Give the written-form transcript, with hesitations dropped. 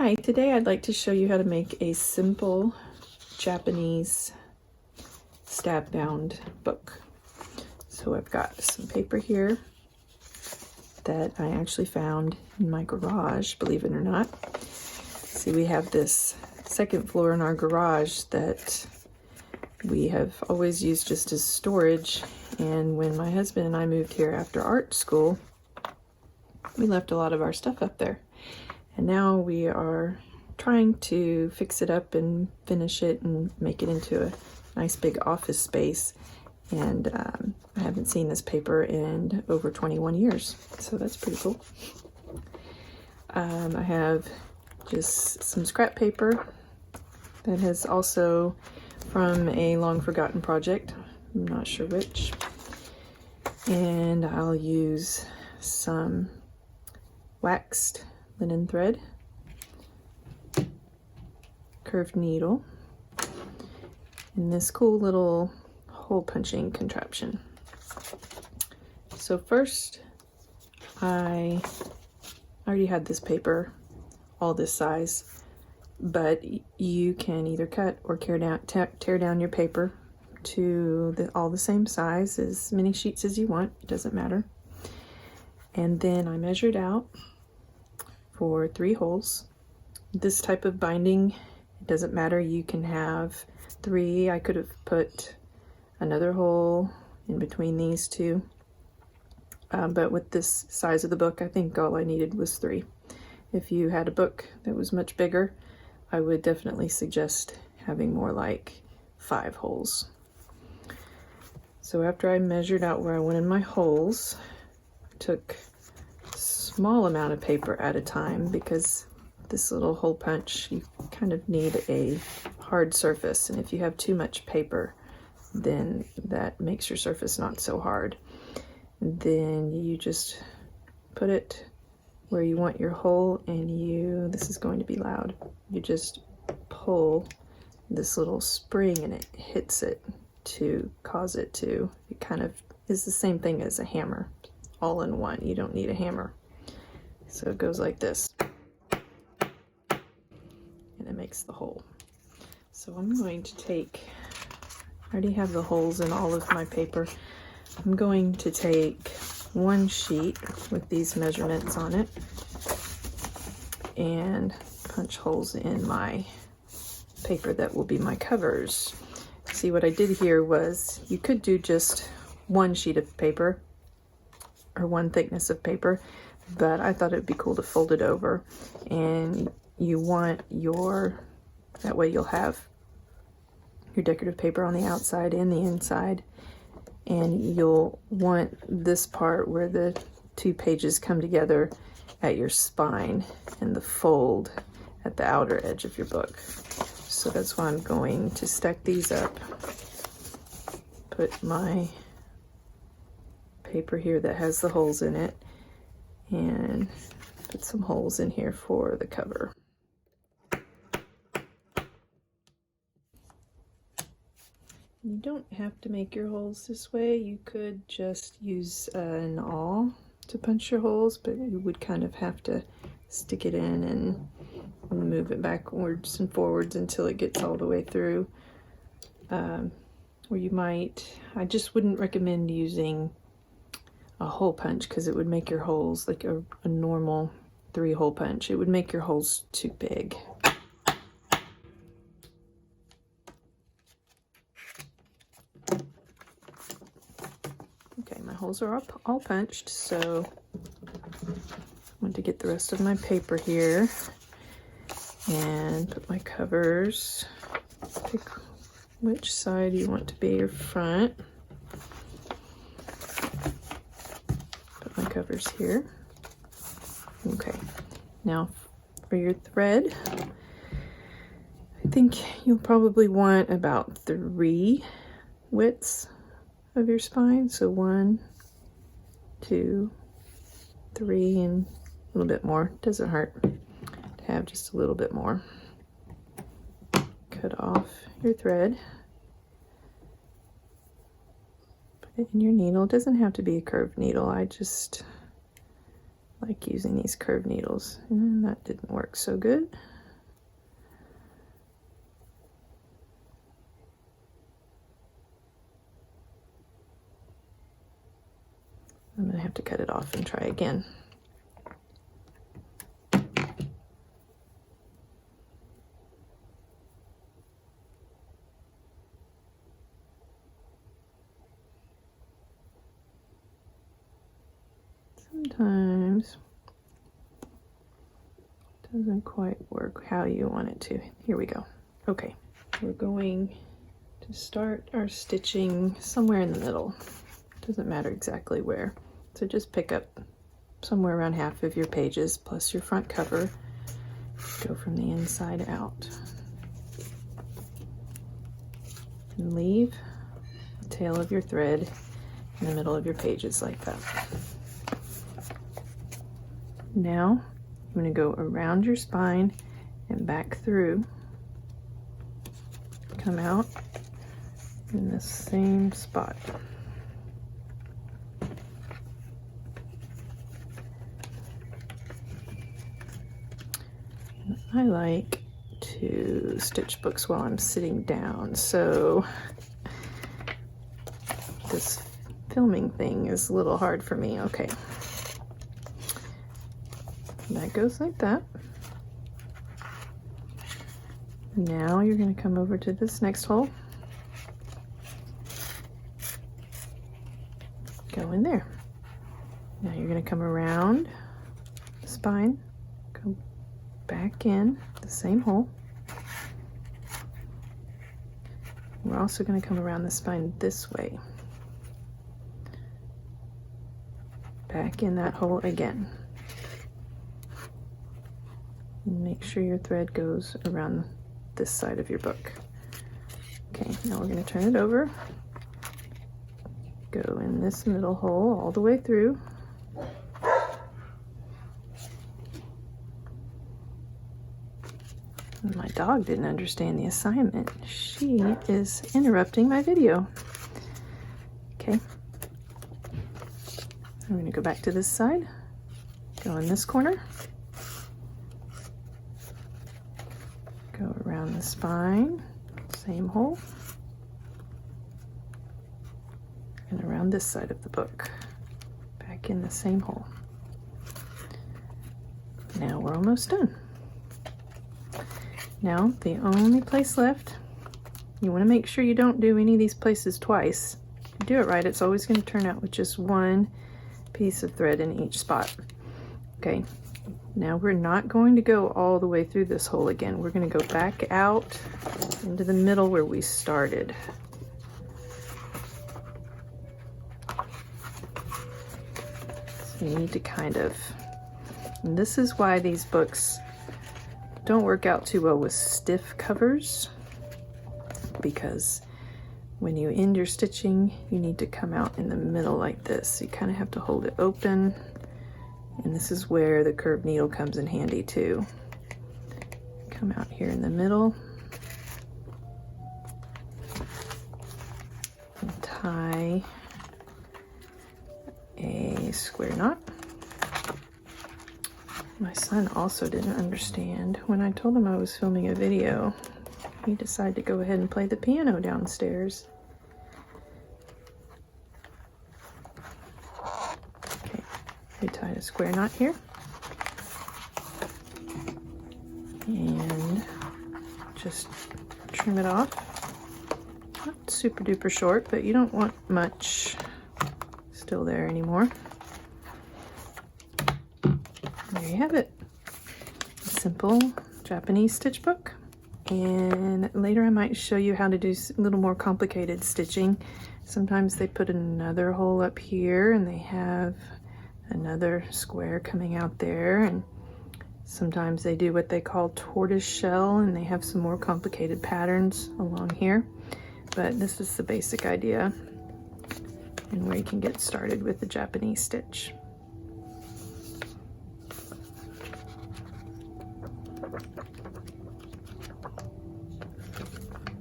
Hi, today I'd like to show you how to make a simple Japanese stab bound book. So I've got some paper here that I actually found in my garage, believe it or not. See, we have this second floor in our garage that we have always used just as storage, and when my husband and I moved here after art school, we left a lot of our stuff up there. And now we are trying to fix it up and finish it and make it into a nice big office space. And I haven't seen this paper in over 21 years, so that's pretty cool. I have just some scrap paper that is also from a long forgotten project. I'm not sure which. And I'll use some waxed linen thread, curved needle, and this cool little hole punching contraption. So first, I already had this paper all this size, but you can either cut or tear down your paper to all the same size, as many sheets as you want, it doesn't matter. And then I measured out for 3 holes. This type of binding, it doesn't matter, you can have 3. I could have put another hole in between these 2, but with this size of the book, I think all I needed was 3. If you had a book that was much bigger, I would definitely suggest having more like 5 holes. So after I measured out where I wanted my holes, I took small amount of paper at a time, because this little hole punch, you kind of need a hard surface, and if you have too much paper, then that makes your surface not so hard. And then you just put it where you want your hole, and this is going to be loud, you just pull this little spring and it hits it to cause it to, it kind of is the same thing as a hammer, all in one. You don't need a hammer. So it goes like this, and it makes the hole. So I'm going to take, I already have the holes in all of my paper. I'm going to take one sheet with these measurements on it and punch holes in my paper that will be my covers. See, what I did here was, you could do just one sheet of paper or one thickness of paper, but I thought it'd be cool to fold it over, and you want that way you'll have your decorative paper on the outside and the inside, and you'll want this part where the 2 pages come together at your spine and the fold at the outer edge of your book. So that's why I'm going to stack these up, put my paper here that has the holes in it, and put some holes in here for the cover. You don't have to make your holes this way. You could just use an awl to punch your holes, but you would kind of have to stick it in and move it backwards and forwards until it gets all the way through. Or you might, I just wouldn't recommend using a hole punch, because it would make your holes like a normal 3-hole punch. It would make your holes too big. Okay, my holes are all punched, so I'm going to get the rest of my paper here and put my covers. Pick which side you want to be your front. Put my covers here. Okay, now for your thread, I think you'll probably want about 3 widths of your spine. So 1, 2, 3, and a little bit more. Doesn't hurt to have just a little bit more. Cut off your thread. Put it in your needle. It doesn't have to be a curved needle. I just like using these curved needles, and that didn't work so good. I'm gonna have to cut it off and try again. Sometimes it doesn't quite work how you want it to. Here we go. Okay, we're going to start our stitching somewhere in the middle. Doesn't matter exactly where. So just pick up somewhere around half of your pages plus your front cover. Go from the inside out. And leave the tail of your thread in the middle of your pages like that. Now I'm going to go around your spine and back through. Come out in the same spot. I like to stitch books while I'm sitting down, so this filming thing is a little hard for me. Okay. That goes like that. Now you're going to come over to this next hole. Go in there. Now you're going to come around the spine, go back in the same hole. We're also going to come around the spine this way. Back in that hole again. Make sure your thread goes around this side of your book. Okay, now we're going to turn it over. Go in this middle hole all the way through. My dog didn't understand the assignment. She is interrupting my video. Okay. I'm going to go back to this side. Go in this corner. Go around the spine, same hole, and around this side of the book, back in the same hole. Now we're almost done. Now the only place left, you want to make sure you don't do any of these places twice. If you do it right, it's always going to turn out with just one piece of thread in each spot. Okay. Now we're not going to go all the way through this hole again. We're going to go back out into the middle where we started. So you need to kind of, and this is why these books don't work out too well with stiff covers, because when you end your stitching, you need to come out in the middle like this. You kind of have to hold it open. And this is where the curved needle comes in handy too. Come out here in the middle and tie a square knot. My son also didn't understand when I told him I was filming a video. He decided to go ahead and play the piano downstairs. We tied a square knot here, and just trim it off. Not super duper short, but you don't want much still there anymore. There you have it. A simple Japanese stitch book. And later I might show you how to do a little more complicated stitching. Sometimes they put another hole up here and they have another square coming out there, and sometimes they do what they call tortoise shell and they have some more complicated patterns along here, but this is the basic idea and where you can get started with the Japanese stitch.